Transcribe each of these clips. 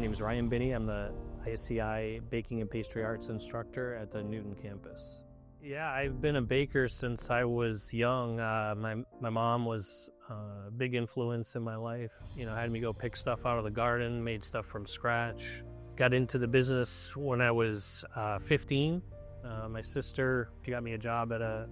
name is Ryan Binney. I'm the ISCI Baking and Pastry Arts instructor at the Newton campus. Yeah, I've been a baker since I was young. My mom was a big influence in my life. Had me go pick stuff out of the garden, made stuff from scratch. Got into the business when I was 15. My sister, she got me a job at a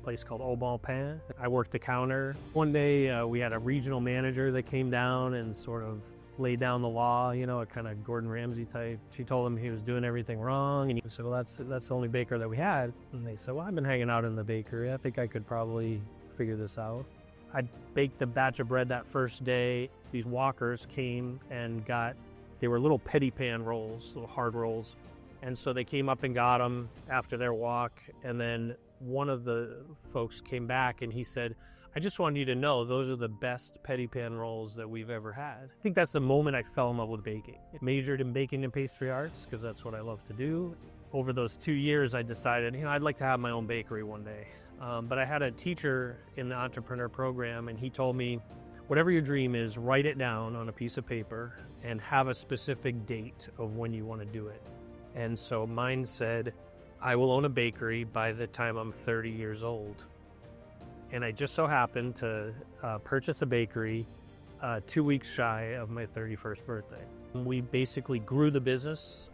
place called Au Bon Pain. I worked the counter. One day we had a regional manager that came down and sort of laid down the law, a kind of Gordon Ramsay type. She told him he was doing everything wrong, and he said, well, that's the only baker that we had. And they said, well, I've been hanging out in the bakery. I think I could probably figure this out. I baked a batch of bread that first day. These walkers came and they were little petty pan rolls, little hard rolls. And so they came up and got them after their walk. And then one of the folks came back and he said, I just wanted you to know those are the best petty pan rolls that we've ever had. I think that's the moment I fell in love with baking. I majored in baking and pastry arts because that's what I love to do. Over those 2 years, I decided, I'd like to have my own bakery one day. But I had a teacher in the entrepreneur program, and he told me, whatever your dream is, write it down on a piece of paper and have a specific date of when you want to do it. And so mine said, I will own a bakery by the time I'm 30 years old. And I just so happened to purchase a bakery 2 weeks shy of my 31st birthday. We basically grew the business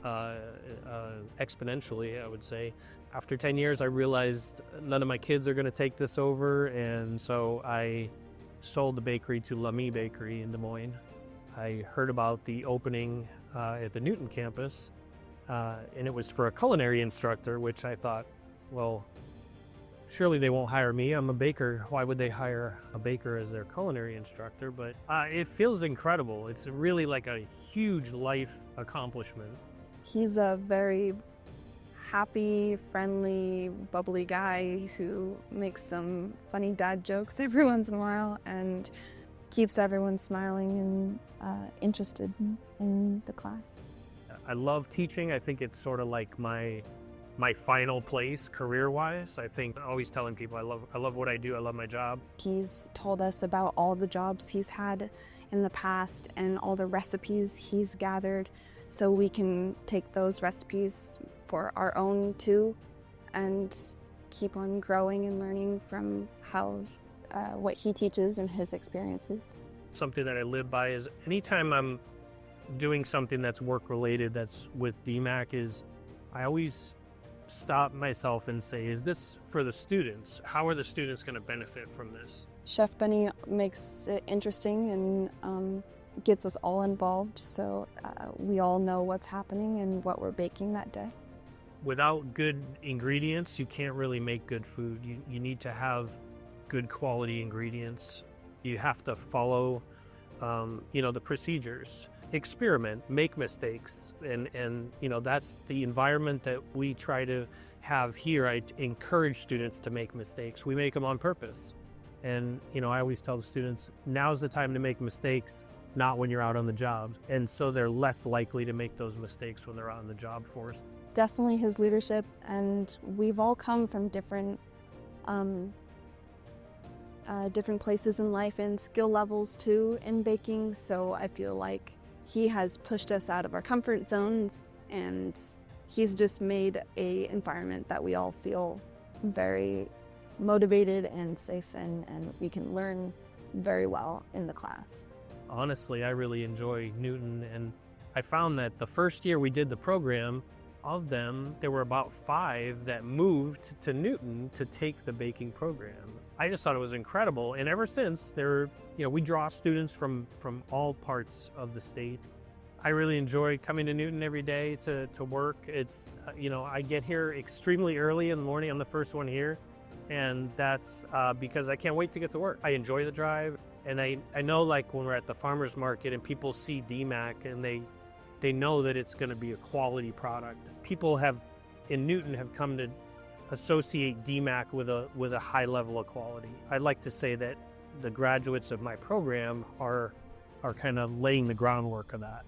exponentially, I would say. After 10 years, I realized none of my kids are going to take this over, and so I sold the bakery to L'Ami Bakery in Des Moines. I heard about the opening at the Newton campus, and it was for a culinary instructor, which I thought, well, surely they won't hire me. I'm a baker. Why would they hire a baker as their culinary instructor? But it feels incredible. It's really like a huge life accomplishment. He's a very happy, friendly, bubbly guy who makes some funny dad jokes every once in a while and keeps everyone smiling and interested in the class. I love teaching. I think it's sort of like my final place career-wise. I think always telling people I love what I do. I love my job. He's told us about all the jobs he's had in the past and all the recipes he's gathered, so we can take those recipes for our own too and keep on growing and learning from what he teaches and his experiences. Something that I live by is anytime I'm doing something that's work-related that's with DMACC is I always stop myself and say, is this for the students? How are the students going to benefit from this? Chef Binney makes it interesting and gets us all involved, so we all know what's happening and what we're baking that day. Without good ingredients, you can't really make good food. You need to have good quality ingredients. You have to follow the procedures. Experiment, make mistakes, and that's the environment that we try to have here. I encourage students to make mistakes. We make them on purpose, and I always tell the students, now's the time to make mistakes, not when you're out on the job, and so they're less likely to make those mistakes when they're out on the job force. Definitely his leadership, and we've all come from different places in life and skill levels too in baking, so I feel like he has pushed us out of our comfort zones, and he's just made an environment that we all feel very motivated and safe in, and we can learn very well in the class. Honestly, I really enjoy Newton, and I found that the first year we did the program, of them, there were about 5 that moved to Newton to take the baking program. I just thought it was incredible, and ever since, we draw students from all parts of the state. I really enjoy coming to Newton every day to work. It's, I get here extremely early in the morning. I'm the first one here, and that's because I can't wait to get to work. I enjoy the drive, and I know, like, when we're at the farmer's market and people see DMACC and they know that it's going to be a quality product. People in Newton have come to associate DMACC with a high level of quality. I'd like to say that the graduates of my program are kind of laying the groundwork of that.